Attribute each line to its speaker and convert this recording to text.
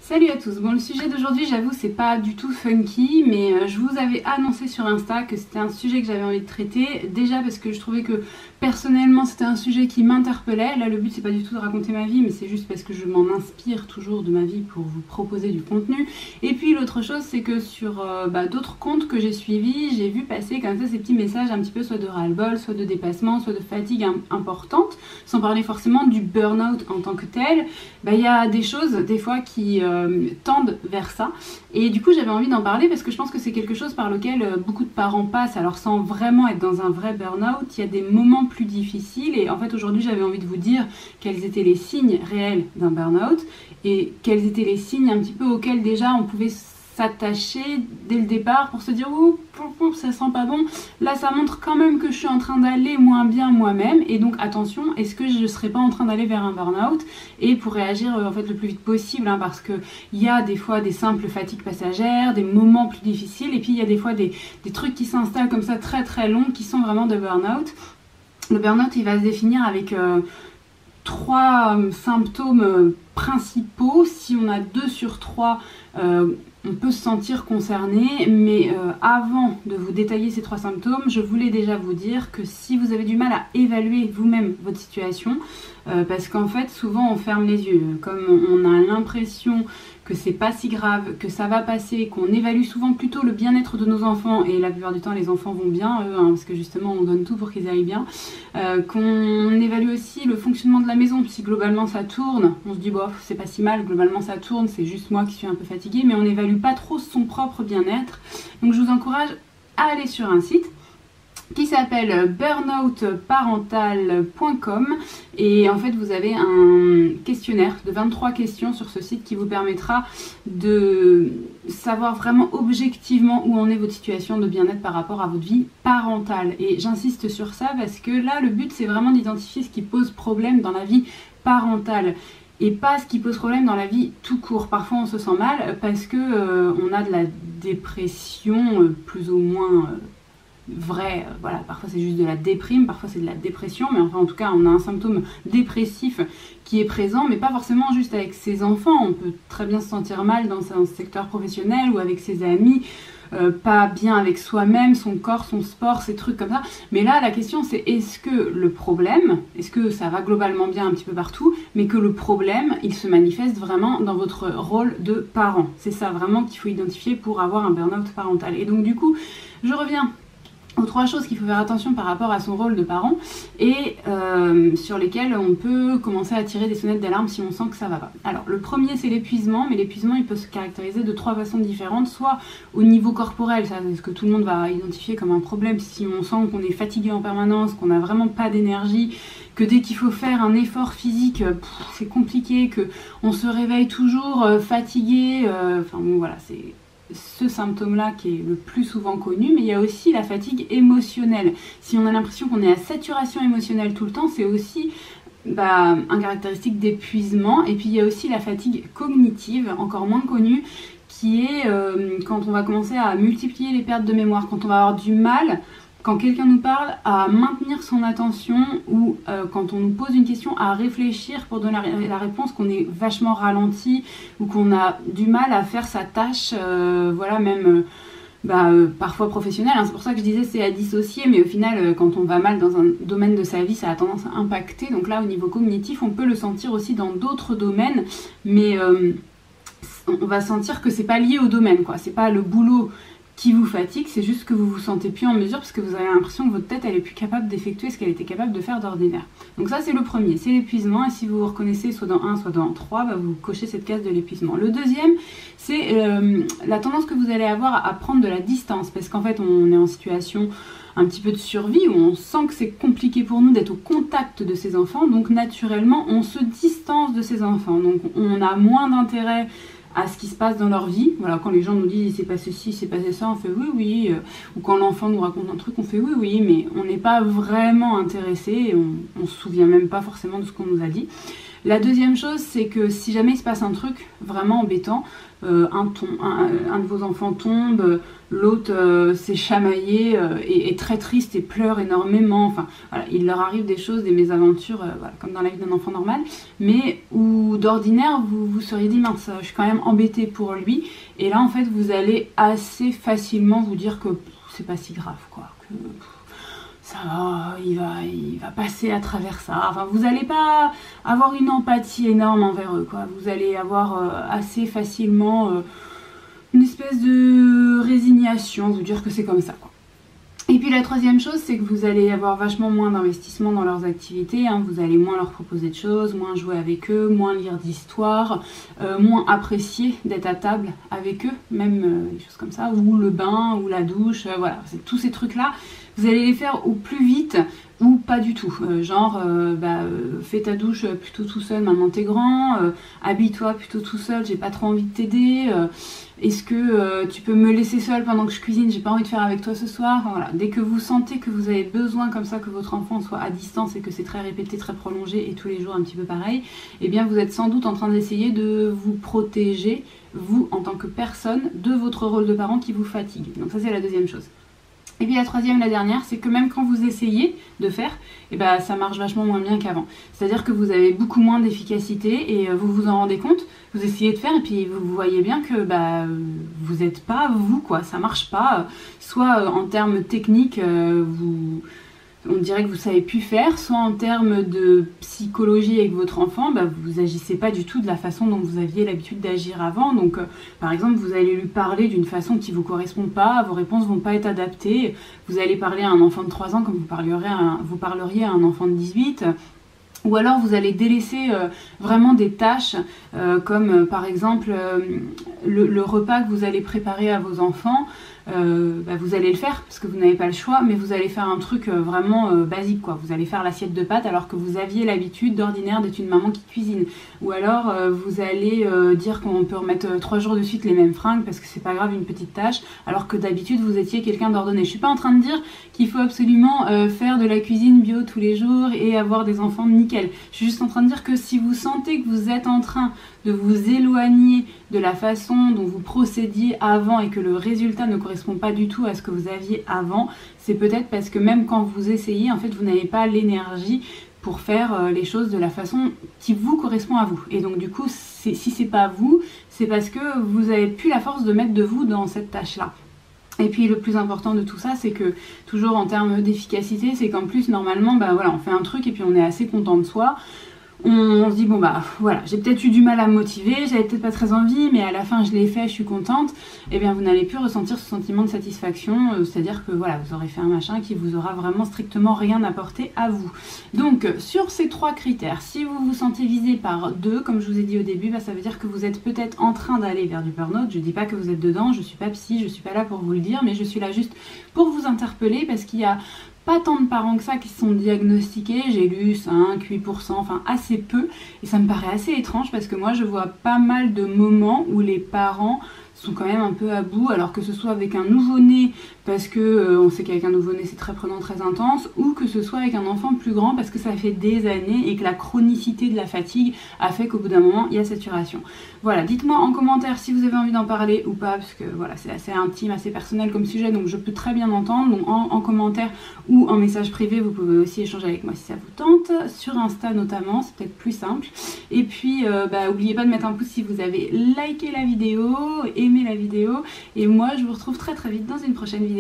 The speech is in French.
Speaker 1: Salut à tous. Bon, le sujet d'aujourd'hui, j'avoue, c'est pas du tout funky, mais je vous avais annoncé sur Insta que c'était un sujet que j'avais envie de traiter. Déjà parce que je trouvais que personnellement c'était un sujet qui m'interpellait. Là, le but c'est pas du tout de raconter ma vie, mais c'est juste parce que je m'en inspire toujours de ma vie pour vous proposer du contenu. Et puis l'autre chose, c'est que sur d'autres comptes que j'ai suivis, j'ai vu passer comme ça ces petits messages un petit peu soit de ras-le-bol, soit de dépassement, soit de fatigue importante, sans parler forcément du burn-out en tant que tel. Il y a des choses des fois qui tendent vers ça, et du coup j'avais envie d'en parler parce que je pense que c'est quelque chose par lequel beaucoup de parents passent, alors sans vraiment être dans un vrai burn-out. Il y a des moments plus difficiles, et en fait aujourd'hui j'avais envie de vous dire quels étaient les signes réels d'un burn-out et quels étaient les signes un petit peu auxquels déjà on pouvait s'attacher dès le départ pour se dire oh, ça sent pas bon, là ça montre quand même que je suis en train d'aller moins bien moi-même, et donc attention, est-ce que je ne serais pas en train d'aller vers un burn-out? Et pour réagir en fait le plus vite possible, parce que il y a des fois des simples fatigues passagères, des moments plus difficiles, et puis il y a des fois des trucs qui s'installent comme ça très très longs qui sont vraiment de burn-out. Le burn-out il va se définir avec trois symptômes principaux. Si on a 2 sur 3, on peut se sentir concerné, mais avant de vous détailler ces 3 symptômes, je voulais déjà vous dire que si vous avez du mal à évaluer vous-même votre situation, parce qu'en fait souvent on ferme les yeux, comme on a l'impression que c'est pas si grave, que ça va passer, qu'on évalue souvent plutôt le bien-être de nos enfants, et la plupart du temps les enfants vont bien eux, parce que justement on donne tout pour qu'ils aillent bien, qu'on évalue aussi le fonctionnement de la maison, si globalement ça tourne, on se dit bof c'est pas si mal, globalement ça tourne, c'est juste moi qui suis un peu fatiguée, mais on n'évalue pas trop son propre bien-être. Donc je vous encourage à aller sur un site qui s'appelle burnoutparental.com, et en fait vous avez un questionnaire de 23 questions sur ce site qui vous permettra de savoir vraiment objectivement où en est votre situation de bien-être par rapport à votre vie parentale. Et j'insiste sur ça parce que là le but c'est vraiment d'identifier ce qui pose problème dans la vie parentale et pas ce qui pose problème dans la vie tout court. Parfois on se sent mal parce que on a de la dépression plus ou moins vrai, voilà, parfois c'est juste de la déprime, parfois c'est de la dépression, mais enfin en tout cas on a un symptôme dépressif qui est présent, mais pas forcément juste avec ses enfants. On peut très bien se sentir mal dans un secteur professionnel ou avec ses amis, pas bien avec soi-même, son corps, son sport, ces trucs comme ça. Mais là la question c'est est-ce que le problème, est-ce que ça va globalement bien un petit peu partout, mais que le problème il se manifeste vraiment dans votre rôle de parent. C'est ça vraiment qu'il faut identifier pour avoir un burn-out parental. Et donc du coup je reviens aux 3 choses qu'il faut faire attention par rapport à son rôle de parent, et sur lesquelles on peut commencer à tirer des sonnettes d'alarme si on sent que ça va pas. Alors le premier c'est l'épuisement, mais l'épuisement il peut se caractériser de 3 façons différentes, soit au niveau corporel, ça c'est ce que tout le monde va identifier comme un problème, si on sent qu'on est fatigué en permanence, qu'on n'a vraiment pas d'énergie, que dès qu'il faut faire un effort physique, c'est compliqué, que on se réveille toujours fatigué, enfin bon voilà, c'est ce symptôme-là qui est le plus souvent connu, mais il y a aussi la fatigue émotionnelle. Si on a l'impression qu'on est à saturation émotionnelle tout le temps, c'est aussi un caractéristique d'épuisement. Et puis il y a aussi la fatigue cognitive, encore moins connue, qui est quand on va commencer à multiplier les pertes de mémoire, quand on va avoir du mal, quand quelqu'un nous parle, à maintenir son attention, ou quand on nous pose une question, à réfléchir pour donner la réponse, qu'on est vachement ralenti ou qu'on a du mal à faire sa tâche, voilà, même parfois professionnelle. C'est pour ça que je disais c'est à dissocier, mais au final quand on va mal dans un domaine de sa vie, ça a tendance à impacter. Donc là au niveau cognitif on peut le sentir aussi dans d'autres domaines, mais on va sentir que c'est pas lié au domaine, quoi. C'est pas le boulot qui vous fatigue, c'est juste que vous vous sentez plus en mesure parce que vous avez l'impression que votre tête elle est plus capable d'effectuer ce qu'elle était capable de faire d'ordinaire. Donc ça c'est le premier, c'est l'épuisement, et si vous vous reconnaissez soit dans 1 soit dans 3, vous cochez cette case de l'épuisement. Le deuxième c'est la tendance que vous allez avoir à prendre de la distance, parce qu'en fait on est en situation un petit peu de survie où on sent que c'est compliqué pour nous d'être au contact de ses enfants, donc naturellement on se distance de ses enfants, donc on a moins d'intérêt à ce qui se passe dans leur vie. Voilà, quand les gens nous disent il s'est passé ci, il s'est passé ça, on fait oui, oui. Ou quand l'enfant nous raconte un truc, on fait oui, oui, mais on n'est pas vraiment intéressé, et on se souvient même pas forcément de ce qu'on nous a dit. La deuxième chose, c'est que si jamais il se passe un truc vraiment embêtant, un de vos enfants tombe, l'autre s'est chamaillé et est très triste et pleure énormément, enfin voilà, il leur arrive des choses, des mésaventures, voilà, comme dans la vie d'un enfant normal, mais où d'ordinaire vous seriez dit mince, je suis quand même embêtée pour lui, et là en fait vous allez assez facilement vous dire que c'est pas si grave quoi, que ça va, il va passer à travers ça. Enfin, vous n'allez pas avoir une empathie énorme envers eux, quoi. Vous allez avoir assez facilement une espèce de résignation, vous dire que c'est comme ça, quoi. Et puis la troisième chose, c'est que vous allez avoir vachement moins d'investissement dans leurs activités, hein. Vous allez moins leur proposer de choses, moins jouer avec eux, moins lire d'histoires, moins apprécier d'être à table avec eux, même des choses comme ça, ou le bain, ou la douche, voilà, tous ces trucs-là, vous allez les faire au plus vite ou pas du tout. Fais ta douche plutôt tout seul, maintenant t'es grand, habille-toi plutôt tout seul, j'ai pas trop envie de t'aider, est-ce que tu peux me laisser seule pendant que je cuisine, j'ai pas envie de faire avec toi ce soir. Enfin, voilà. Dès que vous sentez que vous avez besoin comme ça que votre enfant soit à distance et que c'est très répété, très prolongé et tous les jours un petit peu pareil, eh bien vous êtes sans doute en train d'essayer de vous protéger, vous en tant que personne, de votre rôle de parent qui vous fatigue. Donc ça c'est la deuxième chose. Et puis la troisième, la dernière, c'est que même quand vous essayez de faire, ça marche vachement moins bien qu'avant. C'est-à-dire que vous avez beaucoup moins d'efficacité et vous vous en rendez compte, vous essayez de faire et puis vous voyez bien que vous n'êtes pas vous, quoi, ça marche pas. Soit en termes techniques, on dirait que vous savez plus faire, soit en termes de psychologie avec votre enfant, vous agissez pas du tout de la façon dont vous aviez l'habitude d'agir avant. Donc par exemple, vous allez lui parler d'une façon qui vous correspond pas, vos réponses vont pas être adaptées. Vous allez parler à un enfant de 3 ans comme vous parleriez à un enfant de 18. Ou alors vous allez délaisser vraiment des tâches comme par exemple le repas que vous allez préparer à vos enfants. Vous allez le faire parce que vous n'avez pas le choix, mais vous allez faire un truc vraiment basique, quoi. Vous allez faire l'assiette de pâtes alors que vous aviez l'habitude d'ordinaire d'être une maman qui cuisine. Ou alors vous allez dire qu'on peut remettre 3 jours de suite les mêmes fringues parce que c'est pas grave, une petite tâche, alors que d'habitude vous étiez quelqu'un d'ordonné. Je suis pas en train de dire qu'il faut absolument faire de la cuisine bio tous les jours et avoir des enfants nickel. Je suis juste en train de dire que si vous sentez que vous êtes en train de vous éloigner de la façon dont vous procédiez avant et que le résultat ne correspond pas du tout à ce que vous aviez avant, c'est peut-être parce que même quand vous essayez, en fait, vous n'avez pas l'énergie pour faire les choses de la façon qui vous correspond à vous. Et donc du coup, si c'est pas vous, c'est parce que vous n'avez plus la force de mettre de vous dans cette tâche-là. Et puis le plus important de tout ça, c'est que toujours en termes d'efficacité, c'est qu'en plus normalement, on fait un truc et puis on est assez content de soi. On se dit voilà, j'ai peut-être eu du mal à me motiver, j'avais peut-être pas très envie, mais à la fin je l'ai fait, je suis contente. Et bien vous n'allez plus ressentir ce sentiment de satisfaction, c'est-à-dire que voilà, vous aurez fait un machin qui vous aura vraiment strictement rien apporté à vous. Donc sur ces 3 critères, si vous vous sentez visé par 2, comme je vous ai dit au début, ça veut dire que vous êtes peut-être en train d'aller vers du burn-out. Je dis pas que vous êtes dedans, je suis pas psy, je suis pas là pour vous le dire, mais je suis là juste pour vous interpeller parce qu'il y a pas tant de parents que ça qui sont diagnostiqués, j'ai lu 5-8%, enfin assez peu, et ça me paraît assez étrange parce que moi je vois pas mal de moments où les parents sont quand même un peu à bout, alors que ce soit avec un nouveau-né parce que on sait qu'avec un nouveau-né c'est très prenant, très intense, ou que ce soit avec un enfant plus grand parce que ça fait des années et que la chronicité de la fatigue a fait qu'au bout d'un moment il y a saturation. Voilà, dites-moi en commentaire si vous avez envie d'en parler ou pas, parce que voilà, c'est assez intime, assez personnel comme sujet, donc je peux très bien entendre. Donc en commentaire ou en message privé, vous pouvez aussi échanger avec moi si ça vous tente, sur Insta notamment, c'est peut-être plus simple. Et puis n'oubliez pas de mettre un pouce si vous avez liké la vidéo, aimé la vidéo, et moi je vous retrouve très très vite dans une prochaine vidéo.